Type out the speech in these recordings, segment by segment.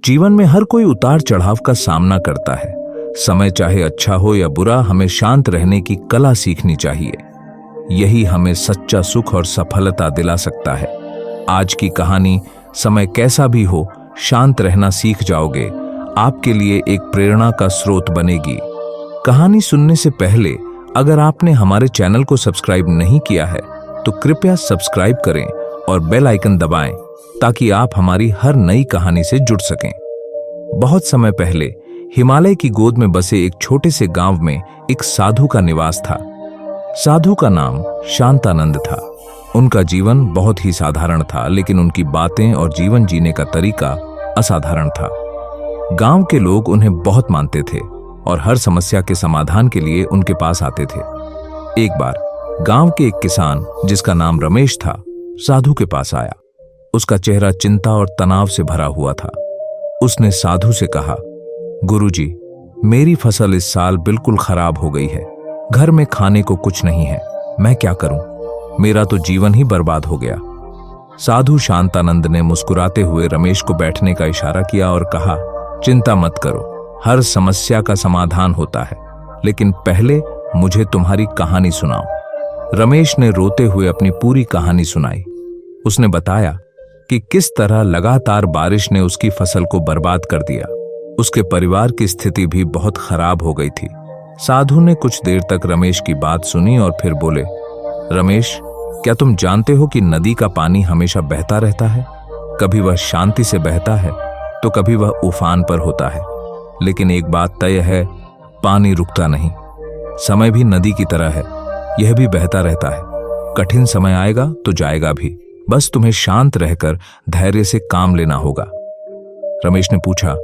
जीवन में हर कोई उतार चढ़ाव का सामना करता है। समय चाहे अच्छा हो या बुरा, हमें शांत रहने की कला सीखनी चाहिए। यही हमें सच्चा सुख और सफलता दिला सकता है। आज की कहानी समय कैसा भी हो, शांत रहना सीख जाओगे, आपके लिए एक प्रेरणा का स्रोत बनेगी। कहानी सुनने से पहले अगर आपने हमारे चैनल को सब्सक्राइब नहीं किया है तो कृपया सब्सक्राइब करें और बेल आइकन दबाएं ताकि आप हमारी हर नई कहानी से जुड़ सकें। बहुत समय पहले हिमालय की गोद में बसे एक छोटे से गांव में एक साधु का निवास था। साधु का नाम शांतानंद था। उनका जीवन बहुत ही साधारण था, लेकिन उनकी बातें और जीवन जीने का तरीका असाधारण था। गांव के लोग उन्हें बहुत मानते थे और हर समस्या के समाधान के लिए उनके पास आते थे। एक बार गांव के एक किसान, जिसका नाम रमेश था, साधु के पास आया। उसका चेहरा चिंता और तनाव से भरा हुआ था। उसने साधु से कहा, गुरुजी, मेरी फसल इस साल बिल्कुल खराब हो गई है। घर में खाने को कुछ नहीं है। मैं क्या करूं? मेरा तो जीवन ही बर्बाद हो गया। साधु शांतानंद ने मुस्कुराते हुए रमेश को बैठने का इशारा किया और कहा, चिंता मत करो, हर समस्या का समाधान होता है, लेकिन पहले मुझे तुम्हारी कहानी सुनाओ। रमेश ने रोते हुए अपनी पूरी कहानी सुनाई। उसने बताया कि किस तरह लगातार बारिश ने उसकी फसल को बर्बाद कर दिया। उसके परिवार की स्थिति भी बहुत खराब हो गई थी। साधु ने कुछ देर तक रमेश की बात सुनी और फिर बोले, रमेश, क्या तुम जानते हो कि नदी का पानी हमेशा बहता रहता है? कभी वह शांति से बहता है तो कभी वह उफान पर होता है, लेकिन एक बात तय है, पानी रुकता नहीं। समय भी नदी की तरह है, यह भी बहता रहता है। कठिन समय आएगा तो जाएगा भी, बस तुम्हें शांत रहकर धैर्य से काम लेना होगा। रमेश ने पूछा,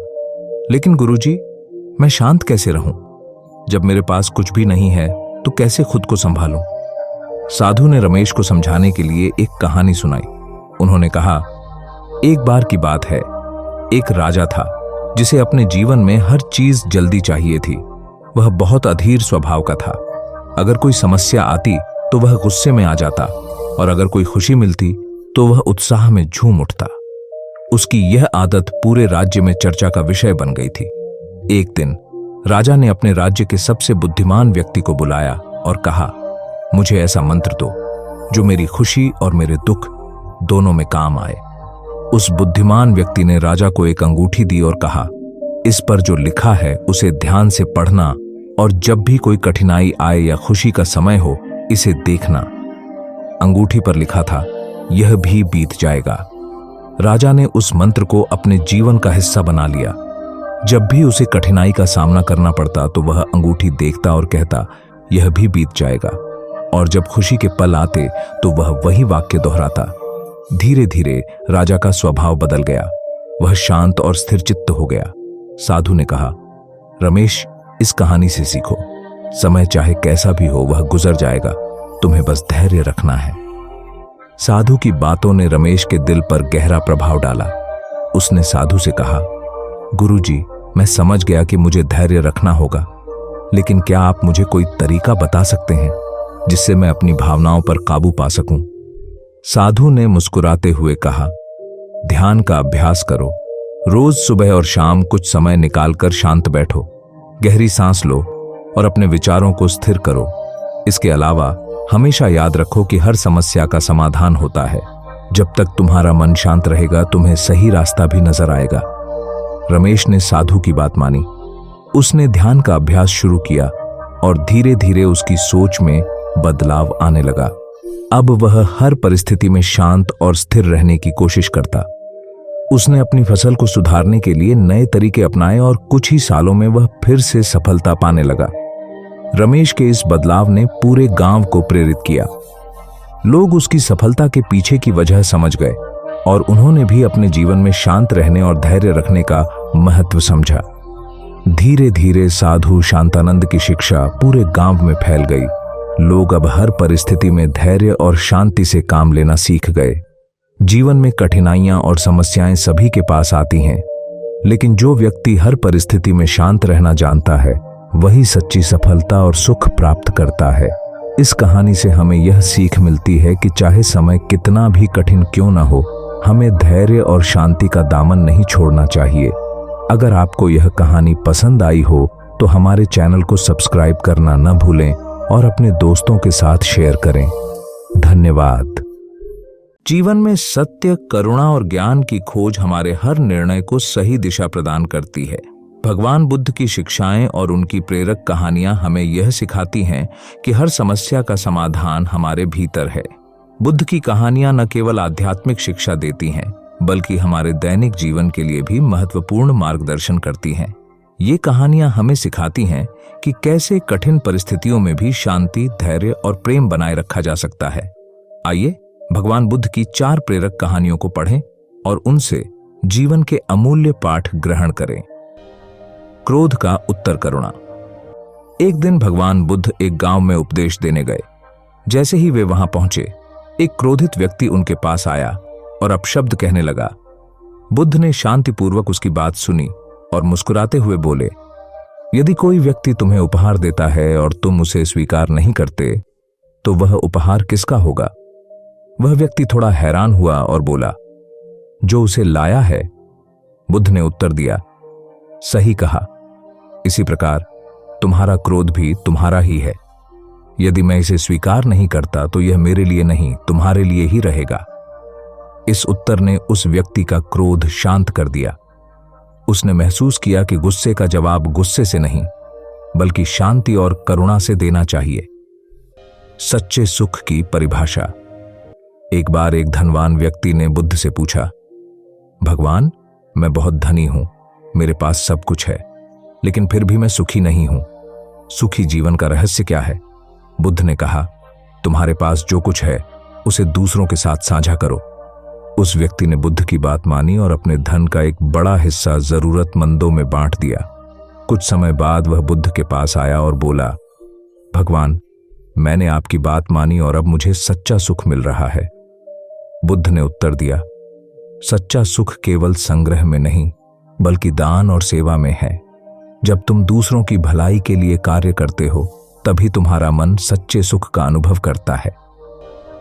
लेकिन गुरुजी, मैं शांत कैसे रहूं? जब मेरे पास कुछ भी नहीं है तो कैसे खुद को संभालूं? साधु ने रमेश को समझाने के लिए एक कहानी सुनाई। उन्होंने कहा, एक बार की बात है, एक राजा था जिसे अपने जीवन में हर चीज जल्दी चाहिए थी। वह बहुत अधीर स्वभाव का था। अगर कोई समस्या आती तो वह गुस्से में आ जाता, और अगर कोई खुशी मिलती तो वह उत्साह में झूम उठता। उसकी यह आदत पूरे राज्य में चर्चा का विषय बन गई थी। एक दिन राजा ने अपने राज्य के सबसे बुद्धिमान व्यक्ति को बुलाया और कहा, मुझे ऐसा मंत्र दो जो मेरी खुशी और मेरे दुख दोनों में काम आए। उस बुद्धिमान व्यक्ति ने राजा को एक अंगूठी दी और कहा, इस पर जो लिखा है उसे ध्यान से पढ़ना, और जब भी कोई कठिनाई आए या खुशी का समय हो, इसे देखना। अंगूठी पर लिखा था, यह भी बीत जाएगा। राजा ने उस मंत्र को अपने जीवन का हिस्सा बना लिया। जब भी उसे कठिनाई का सामना करना पड़ता तो वह अंगूठी देखता और कहता, यह भी बीत जाएगा। और जब खुशी के पल आते तो वह वही वाक्य दोहराता। धीरे धीरे राजा का स्वभाव बदल गया। वह शांत और स्थिर चित्त हो गया। साधु ने कहा, रमेश, इस कहानी से सीखो, समय चाहे कैसा भी हो वह गुजर जाएगा, तुम्हें बस धैर्य रखना है। साधु की बातों ने रमेश के दिल पर गहरा प्रभाव डाला। उसने साधु से कहा, गुरुजी, मैं समझ गया कि मुझे धैर्य रखना होगा, लेकिन क्या आप मुझे कोई तरीका बता सकते हैं जिससे मैं अपनी भावनाओं पर काबू पा सकूं? साधु ने मुस्कुराते हुए कहा, ध्यान का अभ्यास करो। रोज सुबह और शाम कुछ समय निकालकर शांत बैठो, गहरी सांस लो और अपने विचारों को स्थिर करो। इसके अलावा हमेशा याद रखो कि हर समस्या का समाधान होता है। जब तक तुम्हारा मन शांत रहेगा, तुम्हें सही रास्ता भी नजर आएगा। रमेश ने साधु की बात मानी। उसने ध्यान का अभ्यास शुरू किया और धीरे धीरे उसकी सोच में बदलाव आने लगा। अब वह हर परिस्थिति में शांत और स्थिर रहने की कोशिश करता। उसने अपनी फसल को सुधारने के लिए नए तरीके अपनाए और कुछ ही सालों में वह फिर से सफलता पाने लगा। रमेश के इस बदलाव ने पूरे गांव को प्रेरित किया। लोग उसकी सफलता के पीछे की वजह समझ गए और उन्होंने भी अपने जीवन में शांत रहने और धैर्य रखने का महत्व समझा। धीरे धीरे साधु शांतानंद की शिक्षा पूरे गांव में फैल गई। लोग अब हर परिस्थिति में धैर्य और शांति से काम लेना सीख गए। जीवन में कठिनाइयां और समस्याएं सभी के पास आती हैं, लेकिन जो व्यक्ति हर परिस्थिति में शांत रहना जानता है, वही सच्ची सफलता और सुख प्राप्त करता है। इस कहानी से हमें यह सीख मिलती है कि चाहे समय कितना भी कठिन क्यों ना हो, हमें धैर्य और शांति का दामन नहीं छोड़ना चाहिए। अगर आपको यह कहानी पसंद आई हो तो हमारे चैनल को सब्सक्राइब करना न भूलें और अपने दोस्तों के साथ शेयर करें। धन्यवाद। जीवन में सत्य, करुणा और ज्ञान की खोज हमारे हर निर्णय को सही दिशा प्रदान करती है। भगवान बुद्ध की शिक्षाएं और उनकी प्रेरक कहानियां हमें यह सिखाती हैं कि हर समस्या का समाधान हमारे भीतर है। बुद्ध की कहानियां न केवल आध्यात्मिक शिक्षा देती हैं, बल्कि हमारे दैनिक जीवन के लिए भी महत्वपूर्ण मार्गदर्शन करती हैं। ये कहानियां हमें सिखाती हैं कि कैसे कठिन परिस्थितियों में भी शांति, धैर्य और प्रेम बनाए रखा जा सकता है। आइए भगवान बुद्ध की 4 प्रेरक कहानियों को पढ़ें और उनसे जीवन के अमूल्य पाठ ग्रहण करें। क्रोध का उत्तर करुणा। एक दिन भगवान बुद्ध एक गांव में उपदेश देने गए। जैसे ही वे वहां पहुंचे, एक क्रोधित व्यक्ति उनके पास आया और अपशब्द कहने लगा। बुद्ध ने शांतिपूर्वक उसकी बात सुनी और मुस्कुराते हुए बोले, यदि कोई व्यक्ति तुम्हें उपहार देता है और तुम उसे स्वीकार नहीं करते, तो वह उपहार किसका होगा? वह व्यक्ति थोड़ा हैरान हुआ और बोला, जो उसे लाया है। बुद्ध ने उत्तर दिया, सही कहा। इसी प्रकार तुम्हारा क्रोध भी तुम्हारा ही है। यदि मैं इसे स्वीकार नहीं करता तो यह मेरे लिए नहीं, तुम्हारे लिए ही रहेगा। इस उत्तर ने उस व्यक्ति का क्रोध शांत कर दिया। उसने महसूस किया कि गुस्से का जवाब गुस्से से नहीं, बल्कि शांति और करुणा से देना चाहिए। सच्चे सुख की परिभाषा। एक बार एक धनवान व्यक्ति ने बुद्ध से पूछा, भगवान, मैं बहुत धनी हूं, मेरे पास सब कुछ है, लेकिन फिर भी मैं सुखी नहीं हूं। सुखी जीवन का रहस्य क्या है? बुद्ध ने कहा, तुम्हारे पास जो कुछ है उसे दूसरों के साथ साझा करो। उस व्यक्ति ने बुद्ध की बात मानी और अपने धन का एक बड़ा हिस्सा जरूरतमंदों में बांट दिया। कुछ समय बाद वह बुद्ध के पास आया और बोला, भगवान, मैंने आपकी बात मानी और अब मुझे सच्चा सुख मिल रहा है। बुद्ध ने उत्तर दिया, सच्चा सुख केवल संग्रह में नहीं, बल्कि दान और सेवा में है। जब तुम दूसरों की भलाई के लिए कार्य करते हो, तभी तुम्हारा मन सच्चे सुख का अनुभव करता है।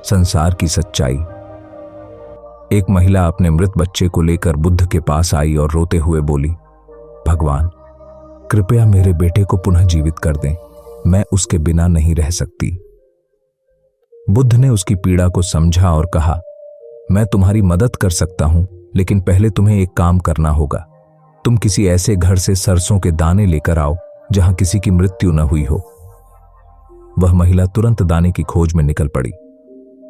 संसार की सच्चाई। एक महिला अपने मृत बच्चे को लेकर बुद्ध के पास आई और रोते हुए बोली, भगवान, कृपया मेरे बेटे को पुनः जीवित कर दें, मैं उसके बिना नहीं रह सकती। बुद्ध ने उसकी पीड़ा को समझा और कहा, मैं तुम्हारी मदद कर सकता हूं, लेकिन पहले तुम्हें एक काम करना होगा। तुम किसी ऐसे घर से सरसों के दाने लेकर आओ जहां किसी की मृत्यु न हुई हो। वह महिला तुरंत दाने की खोज में निकल पड़ी,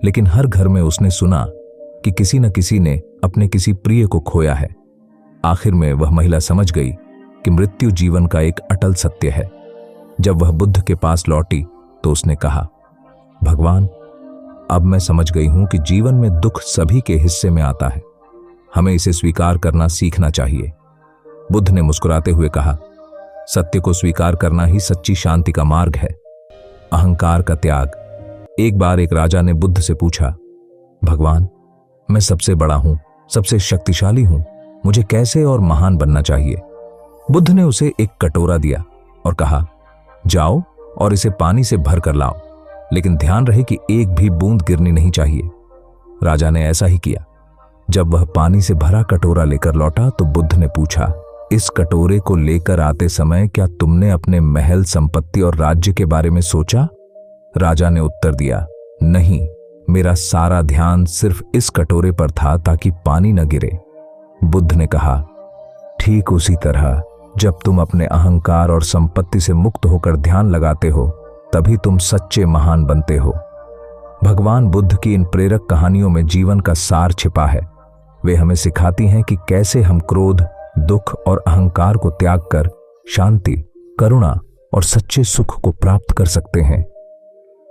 लेकिन हर घर में उसने सुना कि किसी न किसी ने अपने किसी प्रिय को खोया है। आखिर में वह महिला समझ गई कि मृत्यु जीवन का एक अटल सत्य है। जब वह बुद्ध के पास लौटी तो उसने कहा, भगवान, अब मैं समझ गई हूं कि जीवन में दुख सभी के हिस्से में आता है, हमें इसे स्वीकार करना सीखना चाहिए। बुद्ध ने मुस्कुराते हुए कहा, सत्य को स्वीकार करना ही सच्ची शांति का मार्ग है। अहंकार का त्याग। एक बार एक राजा ने बुद्ध से पूछा, भगवान, मैं सबसे बड़ा हूं, सबसे शक्तिशाली हूं, मुझे कैसे और महान बनना चाहिए? बुद्ध ने उसे एक कटोरा दिया और कहा, जाओ और इसे पानी से भर कर लाओ, लेकिन ध्यान रहे कि एक भी बूंद गिरनी नहीं चाहिए। राजा ने ऐसा ही किया। जब वह पानी से भरा कटोरा लेकर लौटा तो बुद्ध ने पूछा, इस कटोरे को लेकर आते समय क्या तुमने अपने महल, संपत्ति और राज्य के बारे में सोचा? राजा ने उत्तर दिया, नहीं, मेरा सारा ध्यान सिर्फ इस कटोरे पर था ताकि पानी न गिरे। बुद्ध ने कहा, ठीक उसी तरह जब तुम अपने अहंकार और संपत्ति से मुक्त होकर ध्यान लगाते हो, तभी तुम सच्चे महान बनते हो। भगवान बुद्ध की इन प्रेरक कहानियों में जीवन का सार छिपा है। वे हमें सिखाती हैं कि कैसे हम क्रोध, दुख और अहंकार को त्याग कर शांति, करुणा और सच्चे सुख को प्राप्त कर सकते हैं।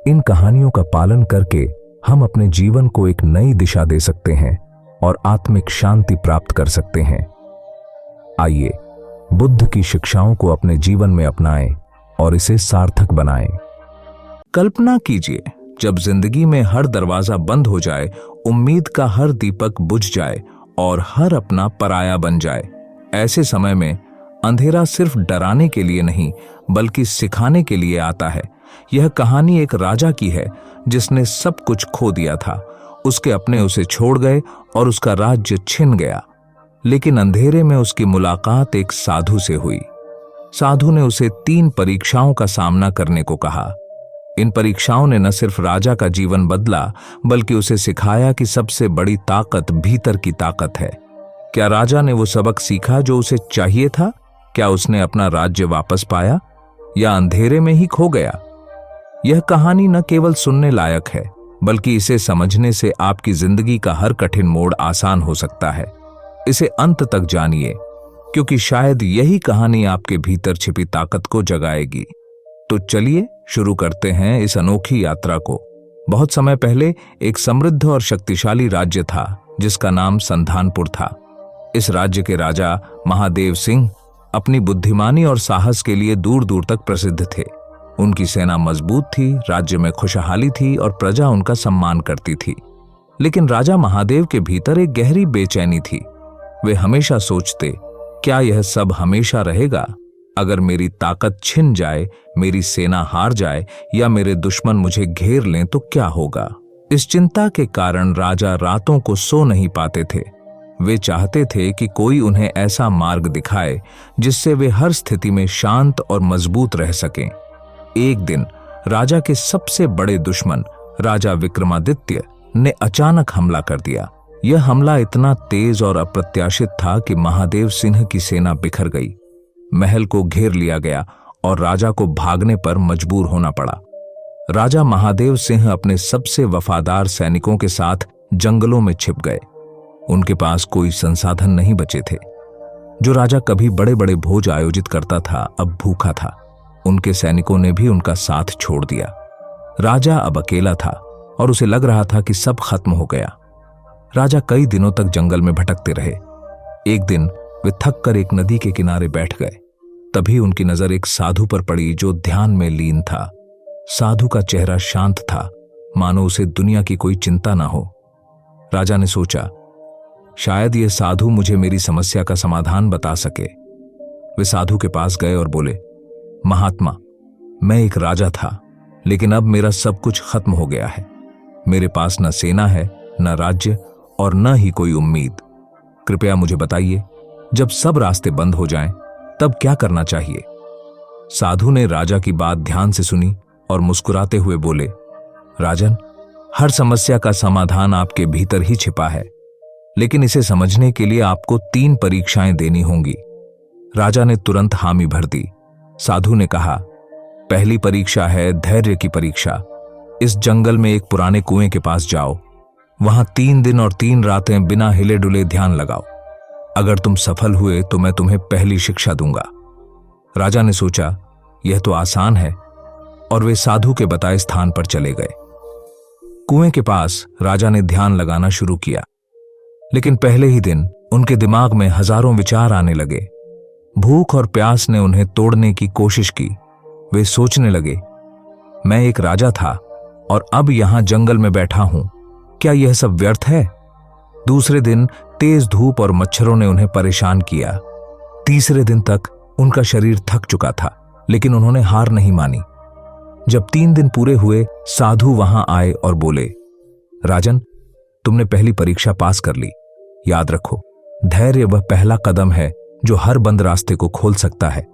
इन कहानियों का पालन करके हम अपने जीवन को एक नई दिशा दे सकते हैं और आत्मिक शांति प्राप्त कर सकते हैं। आइए बुद्ध की शिक्षाओं को अपने जीवन में अपनाएं और इसे सार्थक बनाएं। कल्पना कीजिए, जब जिंदगी में हर दरवाजा बंद हो जाए, उम्मीद का हर दीपक बुझ जाए और हर अपना पराया बन जाए। ऐसे समय में अंधेरा सिर्फ डराने के लिए नहीं, बल्कि सिखाने के लिए आता है। यह कहानी एक राजा की है जिसने सब कुछ खो दिया था। उसके अपने उसे छोड़ गए और उसका राज्य छिन गया। लेकिन अंधेरे में उसकी मुलाकात एक साधु से हुई। साधु ने उसे 3 परीक्षाओं का सामना करने को कहा। इन परीक्षाओं ने न सिर्फ राजा का जीवन बदला, बल्कि उसे सिखाया कि सबसे बड़ी ताकत भीतर की ताकत है। क्या राजा ने वो सबक सीखा जो उसे चाहिए था? क्या उसने अपना राज्य वापस पाया या अंधेरे में ही खो गया? यह कहानी न केवल सुनने लायक है, बल्कि इसे समझने से आपकी जिंदगी का हर कठिन मोड़ आसान हो सकता है। इसे अंत तक जानिए, क्योंकि शायद यही कहानी आपके भीतर छिपी ताकत को जगाएगी। तो चलिए शुरू करते हैं इस अनोखी यात्रा को। बहुत समय पहले एक समृद्ध और शक्तिशाली राज्य था जिसका नाम संधानपुर था। इस राज्य के राजा महादेव सिंह अपनी बुद्धिमानी और साहस के लिए दूर दूर तक प्रसिद्ध थे। उनकी सेना मजबूत थी, राज्य में खुशहाली थी और प्रजा उनका सम्मान करती थी। लेकिन राजा महादेव के भीतर एक गहरी बेचैनी थी। वे हमेशा सोचते, क्या यह सब हमेशा रहेगा? अगर मेरी ताकत छिन जाए, मेरी सेना हार जाए या मेरे दुश्मन मुझे घेर लें तो क्या होगा? इस चिंता के कारण राजा रातों को सो नहीं पाते थे। वे चाहते थे कि कोई उन्हें ऐसा मार्ग दिखाए जिससे वे हर स्थिति में शांत और मजबूत रह सकें। एक दिन राजा के सबसे बड़े दुश्मन राजा विक्रमादित्य ने अचानक हमला कर दिया। यह हमला इतना तेज और अप्रत्याशित था कि महादेव सिंह की सेना बिखर गई। महल को घेर लिया गया और राजा को भागने पर मजबूर होना पड़ा। राजा महादेव सिंह अपने सबसे वफादार सैनिकों के साथ जंगलों में छिप गए। उनके पास कोई संसाधन नहीं बचे थे। जो राजा कभी बड़े बड़े भोज आयोजित करता था, अब भूखा था। उनके सैनिकों ने भी उनका साथ छोड़ दिया। राजा अब अकेला था और उसे लग रहा था कि सब खत्म हो गया। राजा कई दिनों तक जंगल में भटकते रहे। एक दिन वे थक कर एक नदी के किनारे बैठ गए। तभी उनकी नजर एक साधु पर पड़ी जो ध्यान में लीन था। साधु का चेहरा शांत था, मानो उसे दुनिया की कोई चिंता ना हो। राजा ने सोचा, शायद यह साधु मुझे मेरी समस्या का समाधान बता सके। वे साधु के पास गए और बोले, महात्मा, मैं एक राजा था, लेकिन अब मेरा सब कुछ खत्म हो गया है। मेरे पास न सेना है, न राज्य और न ही कोई उम्मीद। कृपया मुझे बताइए, जब सब रास्ते बंद हो जाएं, तब क्या करना चाहिए? साधु ने राजा की बात ध्यान से सुनी और मुस्कुराते हुए बोले, राजन, हर समस्या का समाधान आपके भीतर ही छिपा है, लेकिन इसे समझने के लिए आपको 3 परीक्षाएं देनी होंगी। राजा ने तुरंत हामी भर दी। साधु ने कहा, पहली परीक्षा है धैर्य की परीक्षा। इस जंगल में एक पुराने कुएं के पास जाओ। वहां 3 दिन और 3 रातें बिना हिले डुले ध्यान लगाओ। अगर तुम सफल हुए तो मैं तुम्हें पहली शिक्षा दूंगा। राजा ने सोचा, यह तो आसान है, और वे साधु के बताए स्थान पर चले गए। कुएं के पास राजा ने ध्यान लगाना शुरू किया, लेकिन पहले ही दिन उनके दिमाग में हजारों विचार आने लगे। भूख और प्यास ने उन्हें तोड़ने की कोशिश की। वे सोचने लगे, मैं एक राजा था और अब यहां जंगल में बैठा हूं, क्या यह सब व्यर्थ है? दूसरे दिन तेज धूप और मच्छरों ने उन्हें परेशान किया। तीसरे दिन तक उनका शरीर थक चुका था, लेकिन उन्होंने हार नहीं मानी। जब 3 दिन पूरे हुए, साधु वहां आए और बोले, राजन, तुमने पहली परीक्षा पास कर ली। याद रखो, धैर्य वह पहला कदम है जो हर बंद रास्ते को खोल सकता है।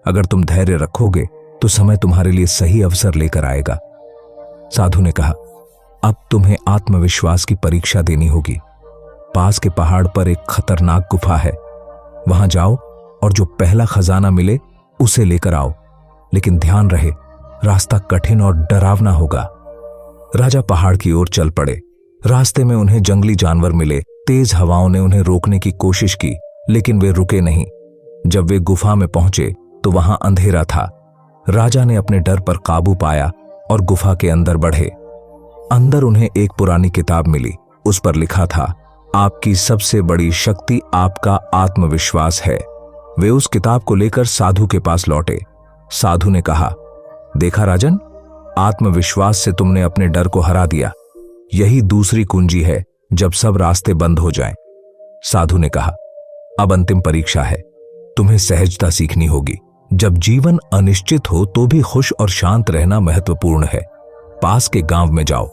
अगर तुम धैर्य रखोगे तो समय तुम्हारे लिए सही अवसर लेकर आएगा। साधु ने कहा, अब तुम्हें आत्मविश्वास की परीक्षा देनी होगी। पास के पहाड़ पर एक खतरनाक गुफा है, वहां जाओ और जो पहला खजाना मिले उसे लेकर आओ, लेकिन ध्यान रहे, रास्ता कठिन और डरावना होगा। राजा पहाड़ की ओर चल पड़े। रास्ते में उन्हें जंगली जानवर मिले। तेज हवाओं ने उन्हें रोकने की कोशिश की, लेकिन वे रुके नहीं। जब वे गुफा में पहुंचे तो वहां अंधेरा था। राजा ने अपने डर पर काबू पाया और गुफा के अंदर बढ़े। अंदर उन्हें एक पुरानी किताब मिली। उस पर लिखा था, आपकी सबसे बड़ी शक्ति आपका आत्मविश्वास है। वे उस किताब को लेकर साधु के पास लौटे। साधु ने कहा, देखा राजन, आत्मविश्वास से तुमने अपने डर को हरा दिया। यही दूसरी कुंजी है जब सब रास्ते बंद हो जाएं। साधु ने कहा, अब अंतिम परीक्षा है, तुम्हें सहजता सीखनी होगी। जब जीवन अनिश्चित हो तो भी खुश और शांत रहना महत्वपूर्ण है। पास के गांव में जाओ,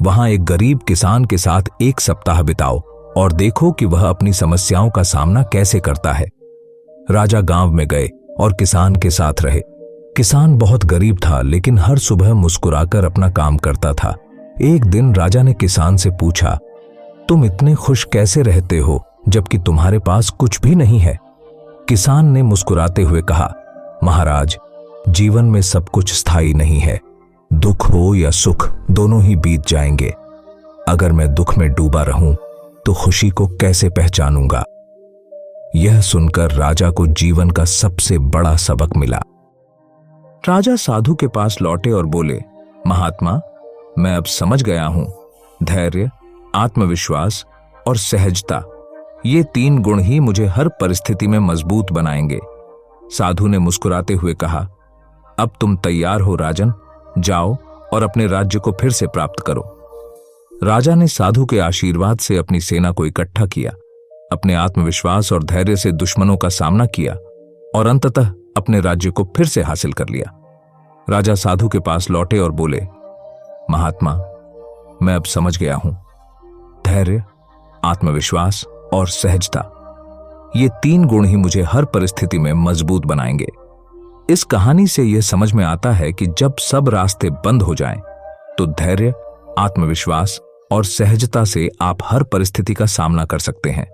वहां एक गरीब किसान के साथ 1 सप्ताह बिताओ और देखो कि वह अपनी समस्याओं का सामना कैसे करता है। राजा गांव में गए और किसान के साथ रहे। किसान बहुत गरीब था, लेकिन हर सुबह मुस्कुराकर अपना काम करता था। एक दिन राजा ने किसान से पूछा, तुम इतने खुश कैसे रहते हो जबकि तुम्हारे पास कुछ भी नहीं है? किसान ने मुस्कुराते हुए कहा, महाराज, जीवन में सब कुछ स्थायी नहीं है। दुख हो या सुख, दोनों ही बीत जाएंगे। अगर मैं दुख में डूबा रहूं तो खुशी को कैसे पहचानूंगा? यह सुनकर राजा को जीवन का सबसे बड़ा सबक मिला। राजा साधु के पास लौटे और बोले, महात्मा, मैं अब समझ गया हूं, धैर्य, आत्मविश्वास और सहजता, ये 3 गुण ही मुझे हर परिस्थिति में मजबूत बनाएंगे। साधु ने मुस्कुराते हुए कहा, अब तुम तैयार हो राजन, जाओ और अपने राज्य को फिर से प्राप्त करो। राजा ने साधु के आशीर्वाद से अपनी सेना को इकट्ठा किया, अपने आत्मविश्वास और धैर्य से दुश्मनों का सामना किया और अंततः अपने राज्य को फिर से हासिल कर लिया। राजा साधु के पास लौटे और बोले, महात्मा, मैं अब समझ गया हूं, धैर्य, आत्मविश्वास और सहजता, ये 3 गुण ही मुझे हर परिस्थिति में मजबूत बनाएंगे। इस कहानी से यह समझ में आता है कि जब सब रास्ते बंद हो जाएं, तो धैर्य, आत्मविश्वास और सहजता से आप हर परिस्थिति का सामना कर सकते हैं।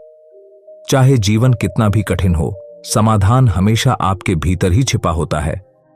चाहे जीवन कितना भी कठिन हो, समाधान हमेशा आपके भीतर ही छिपा होता है।